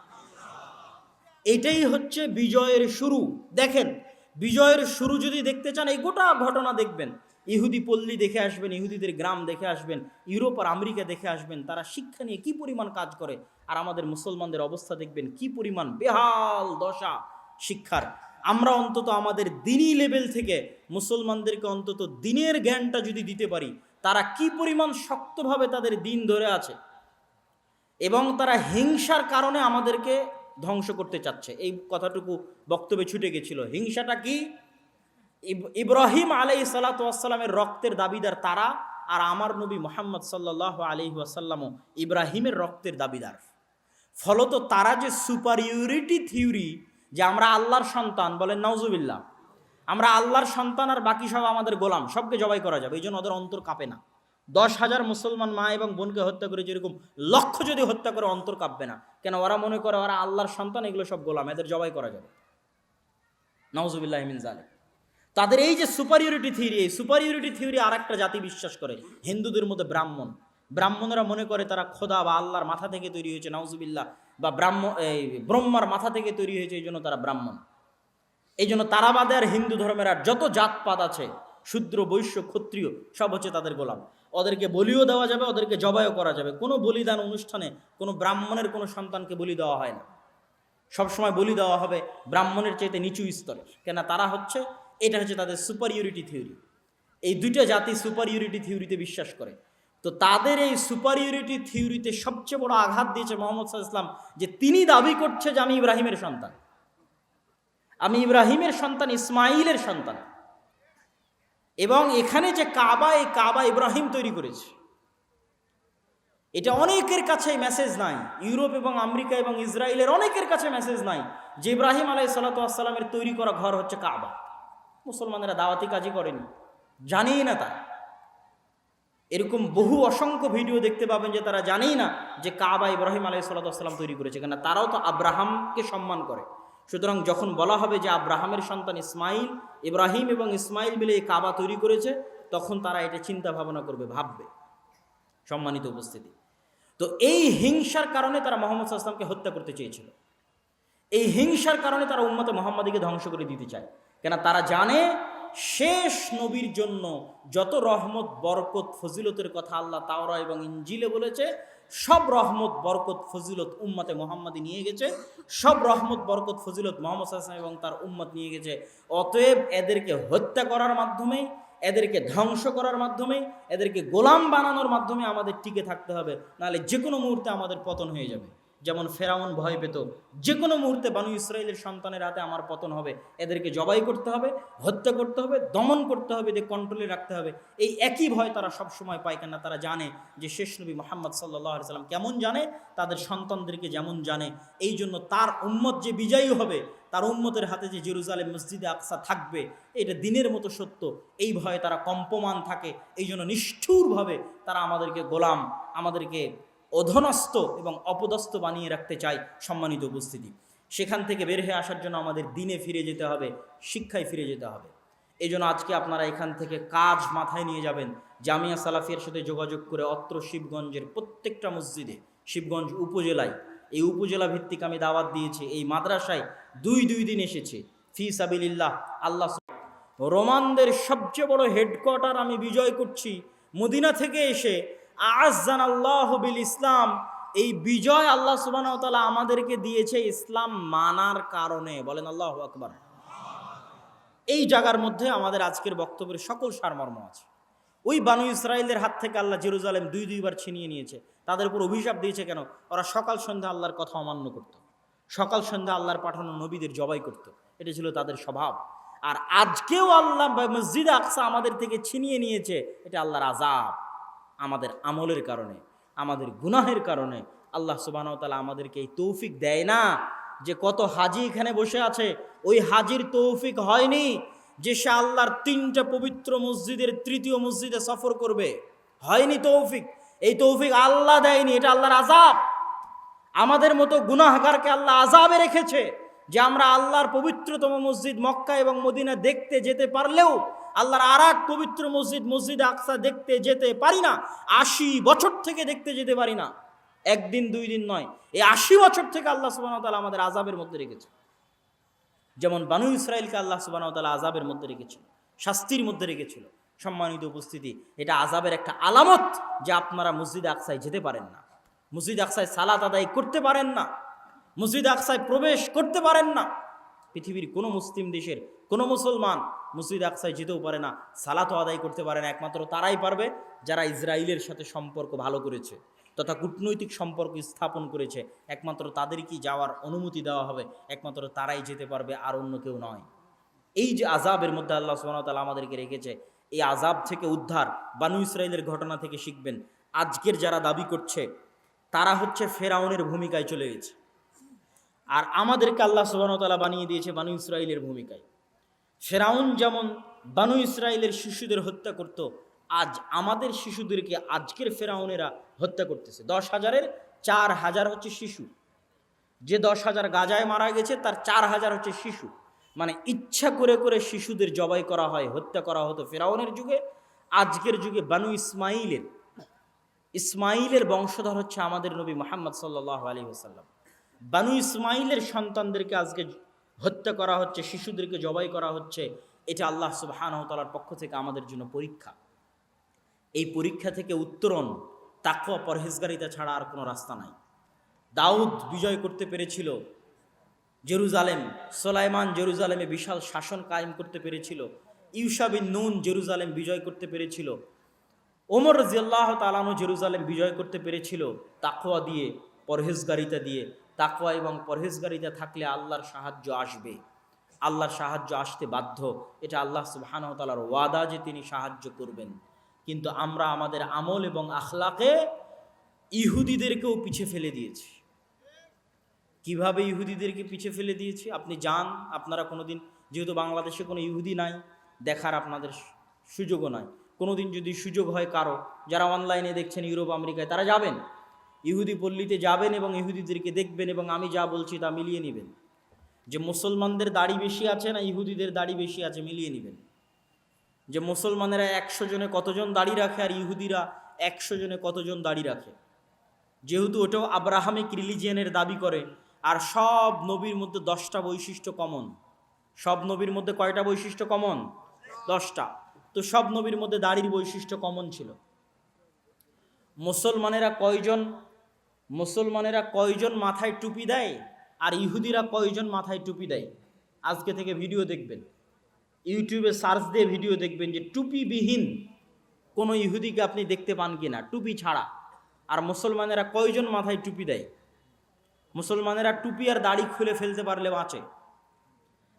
এটাই হচ্ছে বিজয়ের শুরু। দেখেন, বিজয়ের শুরু যদি দেখতে চান, এই গোটা ঘটনা দেখবেন। ইহুদি পল্লী দেখে আসবেন, ইহুদিদের গ্রাম দেখে আসবেন, ইউরোপ আর আমেরিকা দেখে আসবেন, তারা শিক্ষা নিয়ে কি পরিমাণ কাজ করে। আর আমাদের মুসলমানদের অবস্থা দেখবেন কি পরিমাণ বেহাল দশা শিক্ষার। আমরা অন্তত আমাদের দিনী লেভেল থেকে মুসলমানদেরকে অন্তত দিনের জ্ঞানটা যদি দিতে পারি, তারা কি পরিমাণ শক্তভাবে তাদের দিন ধরে আছে এবং তারা হিংসার কারণে আমাদেরকে ধ্বংস করতে চাচ্ছে। এই কথাটুকু বক্তব্যে ছুটে গেছিল। হিংসাটা কি? ইব্রাহিম আলাইহিস সালাতু ওয়াস সালামের রক্তের দাবিদার তারা, আর আমার নবী মুহাম্মদ সাল্লাল্লাহু আলাইহি ওয়াসাল্লামও ইব্রাহিমের রক্তের দাবিদার। ফলত তারা যে সুপারিয়রিটি থিওরি, যে আমরা আল্লাহর সন্তান, বলেন নাউজুবিল্লাহ, আমরা আল্লাহর সন্তান আর বাকি সব আমাদের গোলাম, সবকে জবাই করা যাবে, এই জন্য ওদের অন্তর কাঁপে না। 10,000 মুসলমান মা এবং বোনকে হত্যা করে যেরকম লক্ষ যদি হত্যা করে অন্তর কাঁপবে না কেন? ওরা মনে করে ওরা আল্লাহর সন্তান, এগুলো সব গোলাম, এদের জবাই করা যাবে। নাউজুবিল্লাহ মিন যালিক। তাদের এই যে সুপারিয়রিটি থিওরি, এই সুপারিয়রিটি থিওরি আর একটা জাতি বিশ্বাস করে, হিন্দুদের মধ্যে ব্রাহ্মণ। ব্রাহ্মণরা মনে করে তারা খোদা বা আল্লাহর মাথা থেকে তৈরি হয়েছে, নাউজুবিল্লাহ, বা ব্রহ্মার মাথা থেকে তৈরি হয়েছে, এই জন্য তারা ব্রাহ্মণ। এই জন্য তারা বাদে আর হিন্দু ধর্মের আর যত জাতপাত আছে, শূদ্র বৈশ্য ক্ষত্রিয়, সব হচ্ছে তাদের গোলাম। ওদেরকে বলিও দেওয়া যাবে, ওদেরকে জবাইও করা যাবে। কোনো বলিদান অনুষ্ঠানে কোনো ব্রাহ্মণের কোনো সন্তানকে বলি দেওয়া হয় না। সবসময় বলি দেওয়া হবে ব্রাহ্মণের চাইতে নিচু স্তরে, কেন? তারা হচ্ছে, এটা হচ্ছে তাদের সুপারিয়রিটি থিওরি। এই দুইটা জাতি সুপারিয়রিটি থিওরিতে বিশ্বাস করে। তো তাদের এই সুপারিয়রিটি থিওরিতে সবচেয়ে বড় আঘাত দিয়েছে মুহাম্মদ সাল্লাল্লাহু আলাইহি ওয়াসাল্লাম, যে তিনি দাবি করছে যে আমি ইব্রাহিমের সন্তান, আমি ইব্রাহিমের সন্তান, ইসমাইলের সন্তান। এবং এখানে যে কাবা, এই কাবা ইব্রাহিম তৈরি করেছে। এটা অনেকের কাছে মেসেজ নাই, ইউরোপ এবং আমেরিকা এবং ইসরায়েলের অনেকের কাছে মেসেজ নাই যে ইব্রাহিম আলাইহিস সালাতু ওয়াস সালামের তৈরি করা ঘর হচ্ছে কাবা। মুসলমানেরা দাওয়াতি কাজই করেনি, জানেই না তারা। এরকম বহু অসংখ্য ভিডিও দেখতে পাবেন যে তারা জানেই না যে কাবা ইব্রাহিম আলাইহিস সালাতু ওয়াস সালাম তৈরি করেছে, কেন? তারাও তো আব্রাহামকে সম্মান করে। সুতরাং যখন বলা হবে যে আব্রাহামের সন্তান ইসমাইল, ইব্রাহিম এবং ইসমাইল মিলে এই কাবা তৈরি করেছে, তখন তারা এটা চিন্তা ভাবনা করবে, ভাববে। সম্মানিত উপস্থিতি, তো এই হিংসার কারণে তারা মুহাম্মদ সাল্লাল্লাহু আলাইহি ওয়াসাল্লামকে হত্যা করতে চেয়েছিল। এই হিংসার কারণে তারা উম্মতে মুহাম্মাদিকে ধ্বংস করে দিতে চায়, কেন? তারা জানে শেষ নবীর জন্য যত রহমত, বরকত, ফজিলতের কথা আল্লাহ তাওরাত এবং ইনজিলে বলেছে, সব রহমত, বরকত, ফজিলত উম্মতে মুহাম্মাদি নিয়ে গেছে। সব রহমত, বরকত, ফজিলত মুহাম্মদ সাল্লাল্লাহু আলাইহি ওয়াসাল্লাম এবং তার উম্মত নিয়ে গেছে। অতএব এদেরকে হত্যা করার মাধ্যমে, এদেরকে ধ্বংস করার মাধ্যমে, এদেরকে গোলাম বানানোর মাধ্যমে আমাদের টিকে থাকতে হবে, নাহলে যে কোনো মুহূর্তে আমাদের পতন হয়ে যাবে। যেমন ফেরাউন ভয় পেত, যে কোনো মুহূর্তে বানু ইসরাইলের সন্তানের হাতে আমার পতন হবে, এদেরকে জবাই করতে হবে, হত্যা করতে হবে, দমন করতে হবে, এদের কন্ট্রোলে রাখতে হবে। এই একই ভয় তারা সব সময় পায়, কেন? তারা জানে যে শেষ নবী মুহাম্মদ সাল্লাল্লাহু আলাইহি সাল্লাম কেমন জানে, তাদের সন্তানদেরকে যেমন জানে। এই জন্য তার উম্মত যে বিজয়ী হবে, তার উম্মতের হাতে যে জেরুজালেম মসজিদে আকসা থাকবে, এটা দিনের মতো সত্য। এই ভয়ে তারা কম্পমান থাকে। এই জন্য নিষ্ঠুরভাবে তারা আমাদেরকে গোলাম, আমাদেরকে অধনস্থ এবং অপদস্থ বানিয়ে রাখতে চায়। সম্মানিত উপস্থিতি, সেখান থেকে বের হয়ে আসার জন্য আমাদের দিনে ফিরে যেতে হবে, শিক্ষায় ফিরে যেতে হবে। এই জন্য আজকে আপনারা এখান থেকে কাজ মাথায় নিয়ে যাবেন, জামিয়া সালাফিয়ার সাথে যোগাযোগ করে অত্র শিবগঞ্জের প্রত্যেকটা মসজিদে, শিবগঞ্জ উপজেলায়, এই উপজেলা ভিত্তিক আমি দাওয়াত দিয়েছি। এই মাদ্রাসায় দুই দিন এসেছে ফি সাবিলিল্লাহ। আল্লাহ রোমানদের সবচেয়ে বড় হেডকোয়ার্টার আমি বিজয় করছি মদিনা থেকে এসে, আযান আল্লাহ বিল ইসলাম, এই বিজয় আল্লাহ সুবহানাহু ওয়া তাআলা আমাদেরকে দিয়েছে ইসলাম মানার কারণে। বলেন আল্লাহু আকবার। এই জায়গার মধ্যে আমাদের আজকের বক্তব্যের সকল সারমর্ম আছে। ওই বানু ইসরায়েলের হাত থেকে আল্লাহ জেরুজালেম দুইবার ছিনিয়ে নিয়েছে। তাদের উপর অভিশাপ দিয়েছে কেন? ওরা সকাল সন্ধ্যা আল্লাহর কথা অমান্য করত, সকাল সন্ধ্যা আল্লাহর পাঠানো নবীদের জবাই করত। এটা ছিল তাদের স্বভাব। আর আজকেও আল্লাহ মসজিদে আকসা আমাদের থেকে ছিনিয়ে নিয়েছে, এটা আল্লাহর আযাব। আমাদের আমলের কারণে, আমাদের গুনাহের কারণে আল্লাহ সুবহানাহু ওয়া তাআলা আমাদেরকে এই তৌফিক দেয় না। যে কত হাজি এখানে বসে আছে, ওই হাজির তৌফিক হয়নি যে সে আল্লাহর 3টা পবিত্র মসজিদের 3য় মসজিদে সফর করবে, হয়নি তৌফিক। এই তৌফিক আল্লাহ দেয়নি, এটা আল্লাহর আযাব। আমাদের মতো গুনাহগারকে আল্লাহ আযাবে রেখেছে যে আমরা আল্লাহর পবিত্রতম মসজিদ মক্কা এবং মদিনা দেখতে যেতে পারলেও আল্লাহর আর এক পবিত্র মসজিদ মসজিদ আকসা দেখতে যেতে পারি না। 80 বছর থেকে দেখতে যেতে পারি না, একদিন 2 দিন নয়, এই 80 বছর থেকে আল্লাহ সুবহানাহু ওয়া তাআলা আমাদের আযাবের মধ্যে রেখেছে। যেমন বানু ইসরাইলকে আল্লাহ সুবহানাহু ওয়া তাআলা আযাবের মধ্যে রেখেছিল, শাস্তির মধ্যে রেখেছিল। সম্মানিত উপস্থিতি, এটা আযাবের একটা আলামত যে আপনারা মসজিদ আকসায় যেতে পারেন না, মসজিদ আকসায় সালাত আদায় করতে পারেন না, মসজিদ আকসায় প্রবেশ করতে পারেন না। পৃথিবীর কোনো মুসলিম দেশের কোনো মুসলমান মসজিদ আকসায় যেতেও পারে না, সালাতও আদায় করতে পারে না। একমাত্র তারাই পারবে যারা ইসরায়েলের সাথে সম্পর্ক ভালো করেছে তথা কূটনৈতিক সম্পর্ক স্থাপন করেছে। একমাত্র তাদেরকেই যাওয়ার অনুমতি দেওয়া হবে, একমাত্র তারাই যেতে পারবে, আর অন্য কেউ নয়। এই যে আযাবের মধ্যে আল্লাহ সুবহানাহু ওয়া তাআলা আমাদেরকে রেখেছে, এই আযাব থেকে উদ্ধার বানু ইসরায়েলের ঘটনা থেকে শিখবেন। আজকের যারা দাবি করছে তারা হচ্ছে ফেরাউনের ভূমিকায় চলে গেছে, আর আমাদেরকে আল্লাহ সুবহানাহু ওয়া তাআলা বানিয়ে দিয়েছে বানু ইসরায়েলের ভূমিকায়। ফেরাউন যেমন বানু ইসরায়েলের শিশুদের হত্যা করত, আজ আমাদের শিশুদেরকে আজকের ফেরাউনেরা হত্যা করতেছে। 10,000-এর 4,000 হচ্ছে শিশু। যে 10,000 গাজায় মারা গেছে তার 4,000 হচ্ছে শিশু। মানে ইচ্ছা করে করে শিশুদের জবাই করা হয়, হত্যা করা হতো ফেরাউনের যুগে। আজকের যুগে বানু ইসমাইলের বংশধর হচ্ছে আমাদের নবী মুহাম্মদ সাল্লাল্লাহু আলাইহি ওয়াসাল্লাম। বানু ইসমাইলের সন্তানদেরকে আজকে হত্যা করা হচ্ছে, শিশুদেরকে জবাই করা হচ্ছে। এটা আল্লাহ সুবহানাহু ওয়া তাআলার পক্ষ থেকে আমাদের জন্য পরীক্ষা। এই পরীক্ষা থেকে উত্তরণ তাকওয়া পরহেজগারিতা ছাড়া আর কোনো রাস্তা নাই। দাউদ বিজয় করতে পেরেছিল জেরুজালেম, সুলাইমান জেরুজালেমে বিশাল শাসন কায়েম করতে পেরেছিল, ইউশা বিন নুন জেরুজালেম বিজয় করতে পেরেছিল, ওমর রাদিয়াল্লাহু তাআলা আনহু জেরুজালেম বিজয় করতে পেরেছিল তাকওয়া দিয়ে, পরহেজগারিতা দিয়ে। তাকওয়া এবং পরহেজগারিতা থাকলে আল্লাহর সাহায্য আসবে, আল্লাহর সাহায্য আসতে বাধ্য। এটা আল্লাহ সুবহানাহু ওয়া তাআলার ওয়াদা যে তিনি সাহায্য করবেন। কিন্তু আমরা আমাদের আমল এবং আখলাকে ইহুদিদেরকেও পিছে ফেলে দিয়েছি। কিভাবে ইহুদিদেরকে পিছে ফেলে দিয়েছি? আপনি যান, আপনারা কোনোদিন, যেহেতু বাংলাদেশে কোনো ইহুদি নাই, দেখার আপনাদের সুযোগও নাই, কোনোদিন যদি সুযোগ হয় কারো, যারা অনলাইনে দেখছেন ইউরোপ আমেরিকায়, তারা যাবেন, ইহুদি পল্লীতে যাবেন এবং ইহুদিদেরকে দেখবেন এবং আমি যা বলছি তা মিলিয়ে নেবেন। যে মুসলমানদের দাড়ি বেশি আছে না ইহুদিদের দাড়ি বেশি আছে, মিলিয়ে নেবেন। যে মুসলমানেরা 100 জনে কতজন দাড়ি রাখে আর ইহুদিরা 100 জনে কতজন দাড়ি রাখে। যেহেতু ওটাও আব্রাহামিক রিলিজিয়ানের দাবি করে, আর সব নবীর মধ্যে 10টা বৈশিষ্ট্য কমন। সব নবীর মধ্যে কয়টা বৈশিষ্ট্য কমন? 10টা। তো সব নবীর মধ্যে দাড়ির বৈশিষ্ট্য কমন ছিল। মুসলমানেরা কয়জন মাথায় টুপি দেয় আর ইহুদিরা কয়জন মাথায় টুপি দেয়? আজকে থেকে ভিডিও দেখবেন, ইউটিউবে সার্চ দিয়ে ভিডিও দেখবেন যে টুপিবিহীন কোনো ইহুদিকে আপনি দেখতে পান কিনা, টুপি ছাড়া। আর মুসলমানেরা কয়জন মাথায় টুপি দেয়? মুসলমানেরা টুপি আর দাড়ি খুলে ফেলতে পারলে বাঁচে,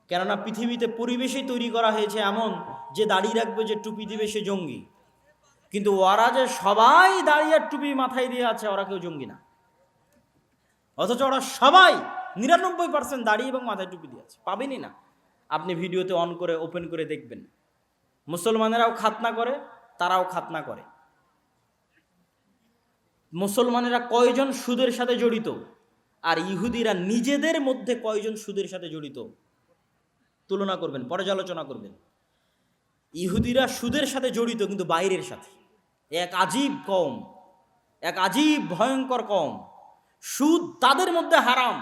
কেননা পৃথিবীতে পরিবেশই তৈরি করা হয়েছে এমন যে দাড়ি রাখবে, যে টুপি দিবে সে জঙ্গি। কিন্তু ওরা যে সবাই দাড়ি আর টুপি মাথায় দিয়ে আছে, ওরা কেউ জঙ্গি না। অথচ ওরা সবাই 99% দাড়ি এবং মাথায় টুপি দিয়ে আছে, পাবেনই না। আপনি ভিডিওতে অন করে ওপেন করে দেখবেন। মুসলমানেরাও খাতনা করে, তারাও খাতনা করে। মুসলমানেরা কয়জন সুদের সাথে জড়িত আর ইহুদিরা নিজেদের মধ্যে কয়জন সুদের সাথে জড়িত? তুলনা করবেন, পর্যালোচনা করবেন। ইহুদিরা সুদের সাথে জড়িত কিন্তু বাইরের সাথে। এক আজীব কওম, এক আজীব ভয়ঙ্কর কওম। সুদ তাদের মধ্যে হারাম,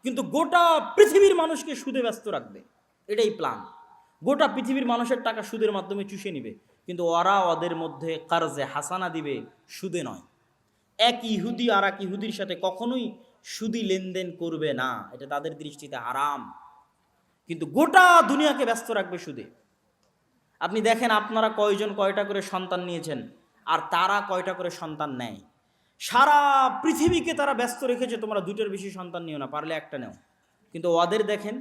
কিন্তু গোটা পৃথিবীর মানুষকে সুদে ব্যস্ত রাখবে, এটাই প্ল্যান। গোটা পৃথিবীর মানুষের টাকা সুদের মাধ্যমে চুষে নিবে, কিন্তু ওরা ওদের মধ্যে কার্জে হাসানা দিবে, সুদে নয়। এক ইহুদি আর এক ইহুদির সাথে কখনোই সুদি লেনদেন করবে না, এটা তাদের দৃষ্টিতে হারাম, কিন্তু গোটা দুনিয়াকে ব্যস্ত রাখবে সুদে। আপনি দেখেন আপনারা কয়জন কয়টা করে সন্তান নিয়েছেন, আর তারা কয়টা করে সন্তান নেয়। সারা পৃথিবীকে তারা ব্যস্ত রেখেছে, তোমরা দুটোর বেশি সন্তান নিও না, পারলে একটা নেও। কিন্তু ওদের দেখেন,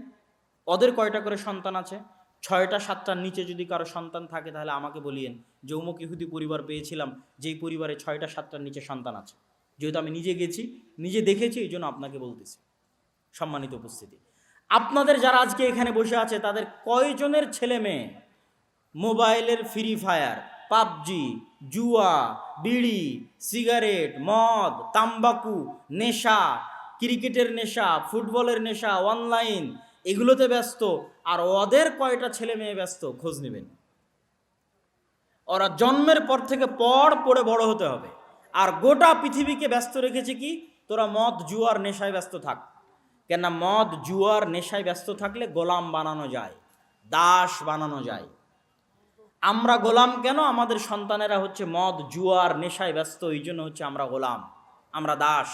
ওদের কয়টা করে সন্তান আছে? 6টা 7টার নিচে যদি কারো সন্তান থাকে তাহলে আমাকে বলিয়েন যে অমুক ইহুদি পরিবার পেয়েছিলাম যেই পরিবারে 6টা 7টার নিচে সন্তান আছে। যেহেতু আমি নিজে গেছি, নিজে দেখেছি, এই জন্য আপনাকে বলতেছি। সম্মানিত উপস্থিতি, আপনাদের যারা আজকে এখানে বসে আছে তাদের কয়জনের ছেলে মেয়ে মোবাইলের ফ্রি ফায়ার, পাবজি, জুয়া, বিড়ি, সিগারেট, মদ, তাম্বাকু, নেশা, ক্রিকেটের নেশা, ফুটবলের নেশা, অনলাইন, এগুলোতে ব্যস্ত? আর ওদের কয়টা ছেলে মেয়ে ব্যস্ত খোঁজ নেবেন। ওরা জন্মের পর থেকে পড়ে বড় হতে হবে, আর গোটা পৃথিবীকে ব্যস্ত রেখেছে কি, তোরা মদ জুয়ার নেশায় ব্যস্ত থাক। কেন? মদ জুয়ার নেশায় ব্যস্ত থাকলে গোলাম বানানো যায়, দাস বানানো যায়। আমরা গোলাম কেন? আমাদের সন্তানেরা হচ্ছে মদ জুয়ার নেশায় ব্যস্ত, এই জন্য হচ্ছে আমরা গোলাম, আমরা দাস।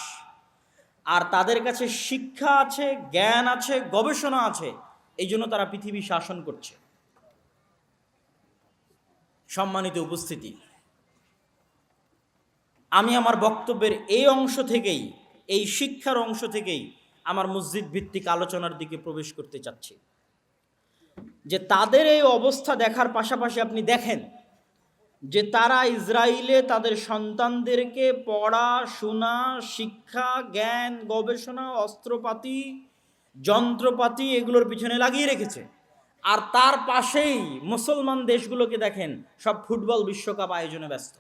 আর তাদের কাছে শিক্ষা আছে, জ্ঞান আছে, গবেষণা আছে, এই জন্য তারা পৃথিবী শাসন করছে। সম্মানিত উপস্থিতি, আমি আমার বক্তব্যের এই অংশ থেকেই, এই শিক্ষার অংশ থেকেই আমার মসজিদ ভিত্তিক আলোচনার দিকে প্রবেশ করতে চাচ্ছি। যে তাদের এই অবস্থা দেখার পাশাপাশি আপনি দেখেন যে তারা ইসরায়েলে তাদের সন্তানদেরকে পড়াশোনা, শিক্ষা, জ্ঞান, গবেষণা, অস্ত্রপাতি, যন্ত্রপাতি এগুলোর পিছনে লাগিয়ে রেখেছে। আর তার পাশেই মুসলমান দেশগুলোকে দেখেন, সব ফুটবল বিশ্বকাপ আয়োজনে ব্যস্ত।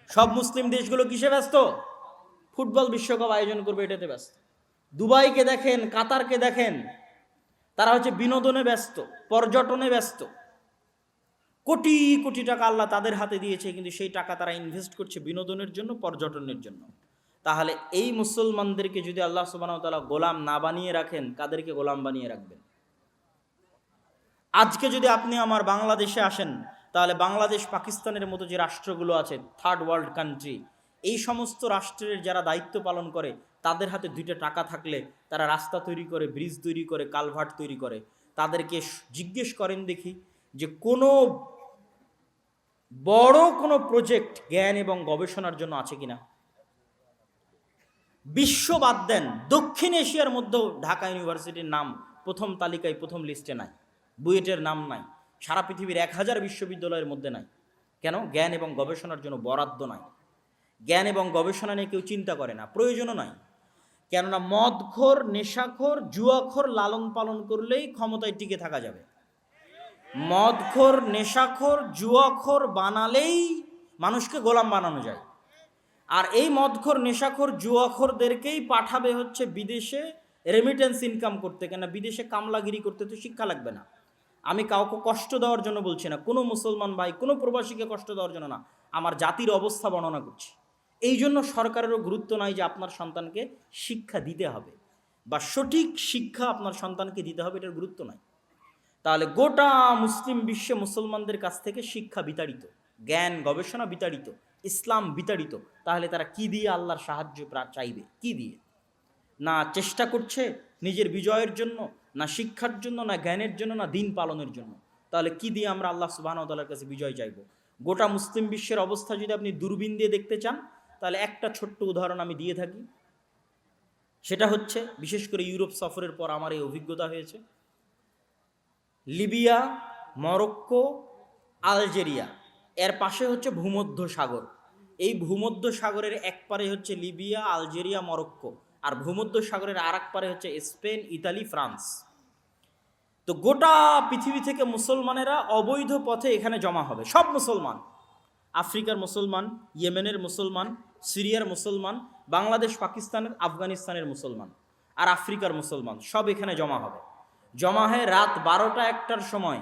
সব মুসলিম দেশগুলো কিসে ব্যস্ত? ফুটবল বিশ্বকাপ আয়োজন করবে, এটাতে ব্যস্ত। দুবাইকে দেখেন, কাতারকে দেখেন, তারা হচ্ছে বিনোদনে ব্যস্ত, পর্যটনে ব্যস্ত। কোটি কোটি টাকা আল্লাহ তাদের হাতে দিয়েছে, কিন্তু সেই টাকা তারা ইনভেস্ট করছে বিনোদনের জন্য, পর্যটনের জন্য। তাহলে এই মুসলমানদেরকে যদি আল্লাহ সুবহানাহু ওয়া তাআলা গোলাম না বানিয়ে রাখেন, কাদেরকে গোলাম বানিয়ে রাখবেন? আজকে যদি আপনি আমার বাংলাদেশে আসেন, তাহলে বাংলাদেশ, পাকিস্তানের মতো যে রাষ্ট্রগুলো আছে, থার্ড ওয়ার্ল্ড কান্ট্রি, এই সমস্ত রাষ্ট্রের যারা দায়িত্ব পালন করে, তাদের হাতে 2টা টাকা থাকলে তারা রাস্তা তৈরি করে, ব্রিজ তৈরি করে, কালভার্ট তৈরি করে। তাদেরকে জিজ্ঞেস করেন দেখি যে কোনো বড় কোনো প্রজেক্ট জ্ঞান এবং গবেষণার জন্য আছে কিনা। বিশ্ব বাদ দেন, দক্ষিণ এশিয়ার মধ্যেও ঢাকা ইউনিভার্সিটির নাম প্রথম তালিকায়, প্রথম লিস্টে নাই, বুয়েটের নাম নাই, সারা পৃথিবীর 1000 বিশ্ববিদ্যালয়ের মধ্যে নাই। কেন? জ্ঞান এবং গবেষণার জন্য বরাদ্দ নাই। জ্ঞান এবং গবেষণা নিয়ে কেউ চিন্তা করে না, প্রয়োজনও নাই। কেননা মদখোর, নেশাখোর, জুয়াখোর লালন পালন করলেই ক্ষমতায় টিকে থাকা যাবে। মদখোর, নেশাখোর, জুয়াখোর বানালেই মানুষকে গোলাম বানানো যায়। আর এই মদখোর, নেশাখোর, জুয়াখোরদেরকেই পাঠাবে হচ্ছে বিদেশে রেমিটেন্স ইনকাম করতে। কেন? বিদেশে কামলাগিরি করতে তো শিক্ষা লাগবে না। আমি কাউকে কষ্ট দেওয়ার জন্য বলছি না, কোনো মুসলমান ভাই, কোনো প্রবাসীকে কষ্ট দেওয়ার জন্য না, আমার জাতির অবস্থা বর্ণনা করছি। এই জন্য সরকারেরও গুরুত্ব নাই যে আপনার সন্তানকে শিক্ষা দিতে হবে বা সঠিক শিক্ষা আপনার সন্তানকে দিতে হবে, এটার গুরুত্ব নাই। তাহলে গোটা মুসলিম বিশ্বে মুসলমানদের কাছ থেকে শিক্ষা বিতাড়িত, জ্ঞান গবেষণা বিতাড়িত, ইসলাম বিতাড়িত। তাহলে তারা কি দিয়ে আল্লাহর সাহায্য চাইবে? কি দিয়ে? না চেষ্টা করছে নিজের বিজয়ের জন্য, না শিক্ষার জন্য, না জ্ঞানের জন্য, না দিন পালনের জন্য। তাহলে কি দিয়ে আমরা আল্লাহ সুবহানাহু ওয়া তাআলার কাছে বিজয় চাইব? গোটা মুসলিম বিশ্বের অবস্থা যদি আপনি দূরবীন দিয়ে দেখতে চান, তাহলে একটা ছোট্ট উদাহরণ আমি দিয়ে থাকি। সেটা হচ্ছে, বিশেষ করে ইউরোপ সফরের পর আমার এই অভিজ্ঞতা হয়েছে। লিবিয়া, মরক্কো, আলজেরিয়া, এর পাশে হচ্ছে ভূমধ্য সাগর। এই ভূমধ্য সাগরের এক পারে হচ্ছে লিবিয়া, আলজেরিয়া, মরক্কো, আর ভূমধ্য সাগরের আর এক পারে হচ্ছে স্পেন, ইতালি, ফ্রান্স। তো গোটা পৃথিবী থেকে মুসলমানেরা অবৈধ পথে এখানে জমা হবে। সব মুসলমান, আফ্রিকার মুসলমান, ইয়েমেনের মুসলমান, সিরিয়ার মুসলমান, বাংলাদেশ, পাকিস্তানের, আফগানিস্তানের মুসলমান, আর আফ্রিকার মুসলমান, সব এখানে জমা হবে। জমা হয়ে রাত 12টা-1টার সময়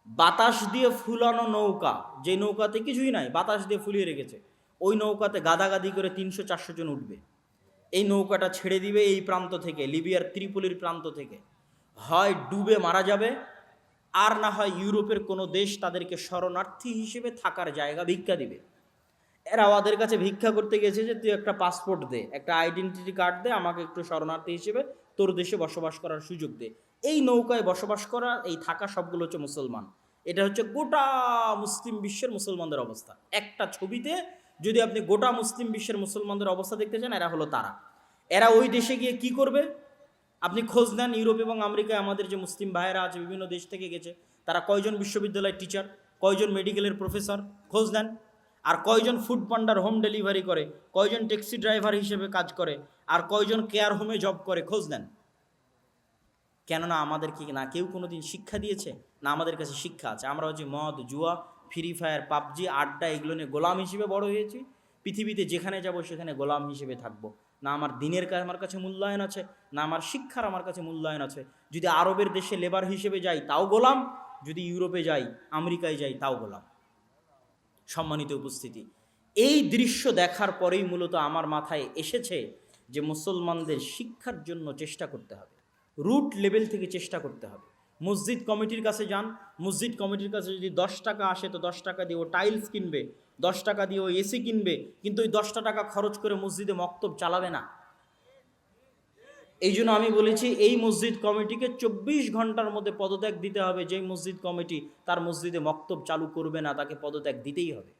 বাতাস দিয়ে ফুলানো নৌকা, যে নৌকাতে কিছুই নাই, বাতাস দিয়ে ফুলিয়ে রেখেছে, ওই নৌকাতে গাদাগাদি করে 300-400 জন উঠবে। এই নৌকাটা ছেড়ে দিবে এই প্রান্ত থেকে, লিবিয়ার ত্রিপোলির প্রান্ত থেকে। হয় ডুবে মারা যাবে, আর না হয় ইউরোপের কোনো দেশ তাদেরকে শরণার্থী হিসেবে থাকার জায়গা ভিক্ষা দিবে। এরা ওদের কাছে ভিক্ষা করতে গেছে যে তুই একটা পাসপোর্ট দে, একটা আইডেন্টিটি কার্ড দে, আমাকে একটু শরণার্থী হিসেবে তোর দেশে বসবাস করার সুযোগ দে। এই নৌকায় বসবাস করা, এই থাকা সবগুলো হচ্ছে মুসলমান। এটা হচ্ছে গোটা মুসলিম বিশ্বের মুসলমানদের অবস্থা। একটা ছবিতে যদি আপনি গোটা মুসলিম বিশ্বের মুসলমানদের অবস্থা দেখতে চান, এরা হলো তারা। এরা ওই দেশে গিয়ে কি করবে? আপনি খোঁজ নেন ইউরোপ এবং আমেরিকায় আমাদের যে মুসলিম ভাইয়েরা আছে বিভিন্ন দেশ থেকে গেছে, তারা কয়জন বিশ্ববিদ্যালয়ের টিচার, কয়জন মেডিকেলের প্রফেসর, খোঁজ নেন। আর কয়জন ফুড পান্ডার হোম ডেলিভারি করে, কয়জন ট্যাক্সি ড্রাইভার হিসেবে কাজ করে, আর কয়জন কেয়ার হোমে জব করে, খোঁজ নেন। কেননা আমাদের কি না কেউ কোনো দিন শিক্ষা দিয়েছে? না, আমাদের কাছে শিক্ষা আছে। আমরা হচ্ছে মদ, জুয়া, ফ্রি ফায়ার, পাবজি, আড্ডা, এগুলো নিয়ে গোলাম হিসেবে বড় হয়েছি। পৃথিবীতে যেখানে যাব সেখানে গোলাম হিসেবে থাকবো। না আমার দিনের আমার কাছে মূল্যায়ন আছে, না আমার শিক্ষার আমার কাছে মূল্যায়ন আছে। যদি আরবের দেশে লেবার হিসেবে যাই তাও গোলাম, যদি ইউরোপে যাই, আমেরিকায় যাই, তাও গোলাম। সম্মানিত উপস্থিতি, এই দৃশ্য দেখার পরেই মূলত আমার মাথায় এসেছে যে মুসলমানদের শিক্ষার জন্য চেষ্টা করতে হবে, রুট লেভেল থেকে চেষ্টা করতে হবে। মসজিদ কমিটির কাছে যান, মসজিদ কমিটির কাছে যদি 10 টাকা আসে তো 10 টাকা দিয়ে ও টাইলস কিনবে, 10 টাকা দিয়ে ও এসি কিনবে, কিন্তু ওই 10টা টাকা খরচ করে মসজিদে মক্তব চালাবে না। এই জন্য আমি বলেছি এই মসজিদ কমিটিকে 24 ঘন্টার মধ্যে পদত্যাগ দিতে হবে। যেই মসজিদ কমিটি তার মসজিদে মক্তব চালু করবে না, তাকে পদত্যাগ দিতেই হবে।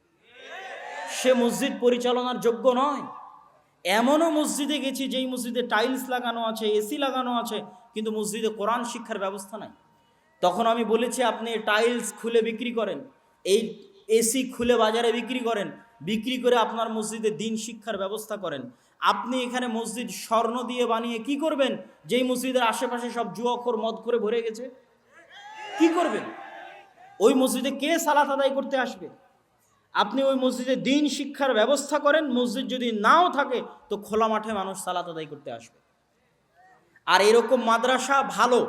সে মসজিদ পরিচালনার যোগ্য নয়। এমনও মসজিদে গেছি যেই মসজিদে টাইলস লাগানো আছে, এসি লাগানো আছে, কিন্তু মসজিদে কোরআন শিক্ষার ব্যবস্থা নাই। তখন আমি বলেছি আপনি টাইলস খুলে বিক্রি করেন, এই এসি খুলে বাজারে বিক্রি করেন, বিক্রি করে আপনার মসজিদে দিন শিক্ষার ব্যবস্থা করেন। আপনি এখানে মসজিদ স্বর্ণ দিয়ে বানিয়ে কি করবেন? যেই মসজিদের আশেপাশে সব জুয়াখোর মদ করে ভরে গেছে, কি করবেন? ওই মসজিদে কে সালাত আদায় করতে আসবে? আপনি ওই মসজিদে দিন শিক্ষার ব্যবস্থা করেন। মসজিদ যদি নাও থাকে তো খোলা মাঠে মানুষ সালাত আদায় করতে আসবে। আর এরকম মাদ্রাসা ভালো,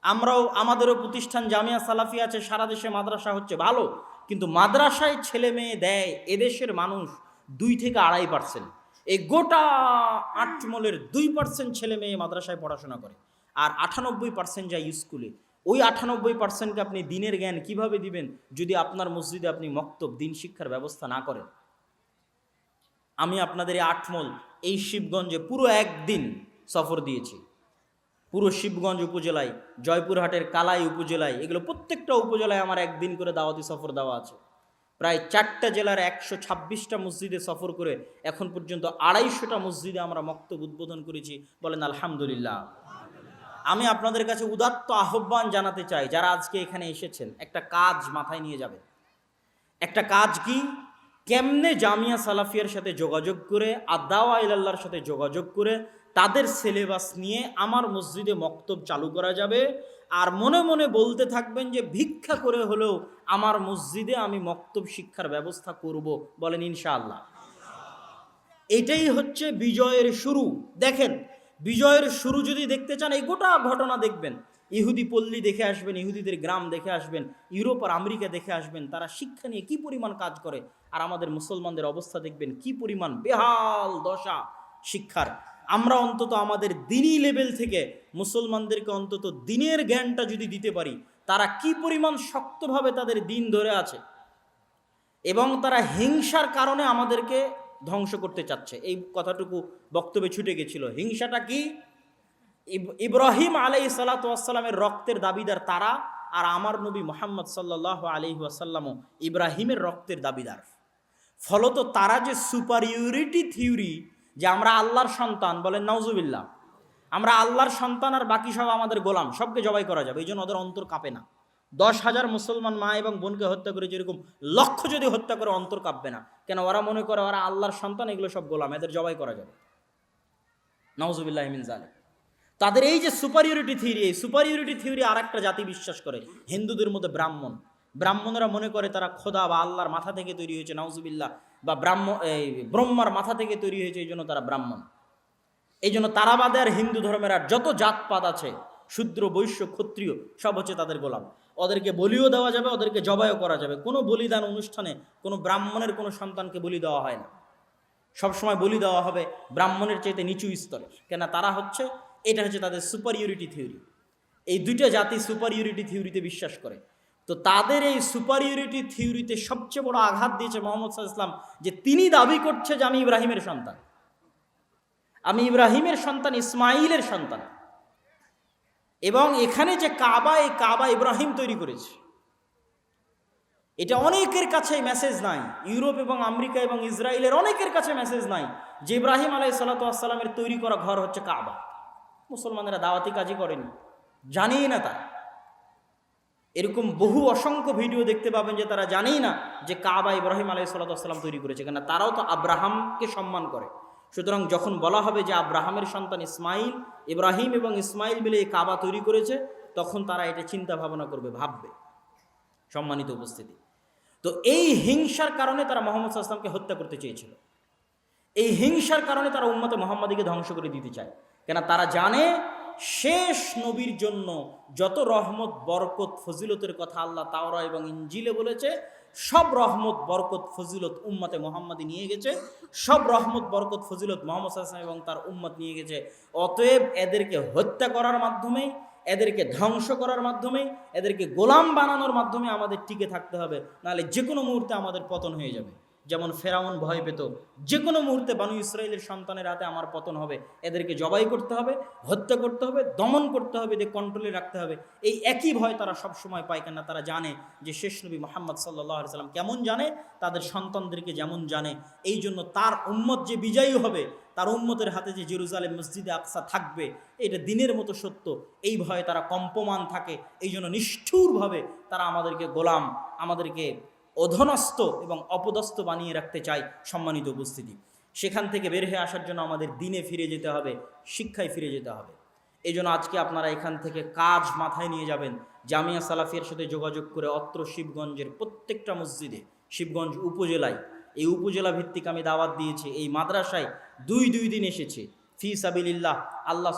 আমরাও আমাদেরও প্রতিষ্ঠান জামিয়া সালাফি আছে, সারা দেশে মাদ্রাসা হচ্ছে ভালো, কিন্তু মাদ্রাসায় ছেলে মেয়ে দেয় এদেশের মানুষ 2 থেকে 2.5%। এই গোটা আটমলের 2% ছেলে মেয়ে মাদ্রাসায় পড়াশোনা করে, আর 98% যায় স্কুলে। ওই 98%কে আপনি দিনের জ্ঞান কিভাবে দিবেন যদি আপনার মসজিদে আপনি মক্তব দিন শিক্ষার ব্যবস্থা না করেন? আমি আপনাদের এই আটমল, এই শিবগঞ্জে পুরো একদিন সফর দিয়েছি। পুরো শিবগঞ্জ উপজেলায়, জয়পুরহাটের কালাই উপজেলায়, এগুলো প্রত্যেকটা উপজেলায় আমার একদিন করে দাওয়াতি সফর দেওয়া আছে। প্রায় 4টা জেলার 126টা মসজিদে সফর করে এখন পর্যন্ত 250টা মসজিদে আমরা মক্তব উদ্বোধন করেছি। বলেন আলহামদুলিল্লাহ। আমি আপনাদের কাছে উদাত্ত আহ্বান জানাতে চাই, যারা আজকে এখানে এসেছেন, একটা কাজ মাথায় নিয়ে যাবেন। একটা কাজ কি? কেমনে জামিয়া সালাফিয়ার সাথে যোগাযোগ করে, আদাওয়া ইলাল্লাহর সাথে যোগাযোগ করে তাদের সিলেবাস নিয়ে আমার মসজিদে মক্তব চালু করা যাবে। আর মনে মনে বলতে থাকবেন যে ভিক্ষা করে হলেও আমার মসজিদে আমি মক্তব শিক্ষার ব্যবস্থা করব। বলেন ইনশাআল্লাহ। এটাই হচ্ছে বিজয়ের শুরু। দেখেন, বিজয়ের শুরু যদি দেখতে চান এই গোটা ঘটনা দেখবেন। ইহুদি পল্লী দেখে আসবেন, ইহুদিদের গ্রাম দেখে আসবেন, ইউরোপ আর আমেরিকা দেখে আসবেন, তারা শিক্ষা নিয়ে কি পরিমাণ কাজ করে। আর আমাদের মুসলমানদের অবস্থা দেখবেন কি পরিমাণ বেহাল দশা শিক্ষার। আমরা অন্তত আমাদের দিনী লেভেল থেকে মুসলমানদেরকে অন্তত দিনের জ্ঞানটা যদি দিতে পারি, তারা কি পরিমাণ শক্তভাবে তাদের দিন ধরে আছে এবং তারা হিংসার কারণে আমাদেরকে ধ্বংস করতে চাচ্ছে। এই কথাটুকু বক্তব্যে ছুটে গেছিল। হিংসাটা কি? ইব্রাহিম আলাইহিস সালাতু ওয়াস সালামের রক্তের দাবিদার তারা, আর আমার নবী মুহাম্মদ সাল্লাল্লাহু আলাইহি ওয়াসাল্লামও ইব্রাহিমের রক্তের দাবিদার। ফলত তারা যে সুপারিয়রিটি থিওরি, যে আমরা আল্লাহর সন্তান, বলেন নাউজুবিল্লাহ, আমরা আল্লাহর সন্তান আর বাকি সব আমাদের গোলাম, সবকে জবাই করা যাবে, এই জন্য ওদের অন্তর কাঁপে না। 10,000 মুসলমান মা এবং বোনকে হত্যা করে যেরকম লক্ষ যদি হত্যা করে অন্তর কাঁপবে না। কেন? ওরা মনে করে ওরা আল্লাহর সন্তান, এগুলো সব গোলাম, এদের জবাই করা যাবে। নাউজুবিল্লাহি মিন যালিক। তাদের এই যে সুপারিয়রিটি থিওরি, এই সুপারিয়রিটি থিওরি আর একটা জাতি বিশ্বাস করে, হিন্দুদের মধ্যে ব্রাহ্মণ। ব্রাহ্মণরা মনে করে তারা খোদা বা আল্লাহর মাথা থেকে তৈরি হয়েছে, নাউজুবিল্লাহ, বা ব্রহ্মার মাথা থেকে তৈরি হয়েছে, এই জন্য তারা ব্রাহ্মণ। এই জন্য তারা বাদে আর হিন্দু ধর্মের আর যত জাতপাত আছে, শূদ্র বৈশ্য ক্ষত্রিয়, সব হচ্ছে তাদের গোলাম। ওদেরকে বলিও দেওয়া যাবে, ওদেরকে জবাইও করা যাবে। কোনো বলিদান অনুষ্ঠানে কোনো ব্রাহ্মণের কোনো সন্তানকে বলি দেওয়া হয় না। সবসময় বলি দেওয়া হবে ব্রাহ্মণের চাইতে নিচু স্তরের। কেন? তারা হচ্ছে, এটা হচ্ছে তাদের সুপারিয়রিটি থিওরি। এই দুইটা জাতি সুপারিয়রিটি থিওরিতে বিশ্বাস করে। তো তাদের এই সুপারিয়রিটি থিওরিতে সবচেয়ে বড় আঘাত দিয়েছে মোহাম্মদ সাল্লাল্লাহু আলাইহি ওয়াসাল্লাম, যে তিনি দাবি করছে যে আমি ইব্রাহিমের সন্তান, আমি ইব্রাহিমের সন্তান, ইসমাইলের সন্তান। এবং এখানে যে কাবা, এই কাবা ইব্রাহিম তৈরি করেছে। এটা অনেকের কাছে মেসেজ নাই, ইউরোপ এবং আমেরিকা এবং ইসরায়েলের অনেকের কাছে মেসেজ নাই যে ইব্রাহিম আলাইহিস সালাতু ওয়াস সালামের তৈরি করা ঘর হচ্ছে কাবা। মুসলমানেরা দাওয়াতি কাজই করেনি, জানেই না তারা। এরকম বহু অসংখ্য ভিডিও দেখতে পাবেন যে তারা জানেই না যে কাবা ইব্রাহিম আলাইহিস সালাতু ওয়াস সালাম তৈরি করেছে, কেন তারাও তো আব্রাহামকে সম্মান করে। সুতরাং যখন বলা হবে যে আব্রাহামের সন্তান ইসমাইল, ইব্রাহিম এবং ইসমাইল মিলে এই কাবা তৈরি করেছে, তখন তারা এটা চিন্তা ভাবনা করবে, ভাববে। সম্মানিত উপস্থিতি, তো এই হিংসার কারণে তারা মুহাম্মদ সাল্লাল্লাহু আলাইহি ওয়াসাল্লামকে হত্যা করতে চেয়েছিল। এই হিংসার কারণে তারা উম্মতে মুহাম্মাদীকে ধ্বংস করে দিতে চায়, কেন তারা জানে শেষ নবীর জন্য যত রহমত, বরকত, ফজিলতের কথা আল্লাহ তাওরা এবং ইনজিলে বলেছে, সব রহমত, বরকত, ফজিলত উম্মতে মুহাম্মাদী নিয়ে গেছে। সব রহমত, বরকত, ফজিলত মুহাম্মদ সাল্লাল্লাহু আলাইহি ওয়াসাল্লাম এবং তার উম্মত নিয়ে গেছে। অতএব এদেরকে হত্যা করার মাধ্যমে, এদেরকে ধ্বংস করার মাধ্যমে, এদেরকে গোলাম বানানোর মাধ্যমে আমাদের টিকে থাকতে হবে, নাহলে যে কোনো মুহূর্তে আমাদের পতন হয়ে যাবে। যেমন ফেরাউন ভয় পেত, যে কোনো মুহূর্তে বানু ইসরাইলের সন্তানের হাতে আমার পতন হবে, এদেরকে জবাই করতে হবে, হত্যা করতে হবে, দমন করতে হবে, এদের কন্ট্রোলে রাখতে হবে। এই একই ভয় তারা সব সময় পায়, কেন তারা জানে যে শেষ নবী মুহাম্মদ সাল্লাল্লাহু আলাইহি ওয়াসাল্লাম কেমন জানে, তাদের সন্তানদেরকে যেমন জানে। এই জন্য তার উম্মত যে বিজয়ী হবে, তার উম্মতের হাতে যে জেরুজালেম মসজিদে আকসা থাকবে, এটা দিনের মতো সত্য। এই ভয়ে তারা কম্পমান থাকে। এই জন্য নিষ্ঠুরভাবে তারা আমাদেরকে গোলাম, আমাদেরকে অধনস্থ এবং অপদস্থ বানিয়ে রাখতে চায়। সম্মানিত উপস্থিতি, সেখান থেকে বের হয়ে আসার জন্য আমাদের দিনে ফিরে যেতে হবে, শিক্ষায় ফিরে যেতে হবে। এই জন্য আজকে আপনারা এখান থেকে কাজ মাথায় নিয়ে যাবেন, জামিয়া সালাফিয়ার সাথে যোগাযোগ করে অত্র শিবগঞ্জের প্রত্যেকটা মসজিদে, শিবগঞ্জ উপজেলায়, এই উপজেলা ভিত্তিক আমি দাওয়াত দিয়েছি। এই মাদ্রাসায় দুই দিন এসেছে ফি সাবিলিল্লাহ, আল্লাহ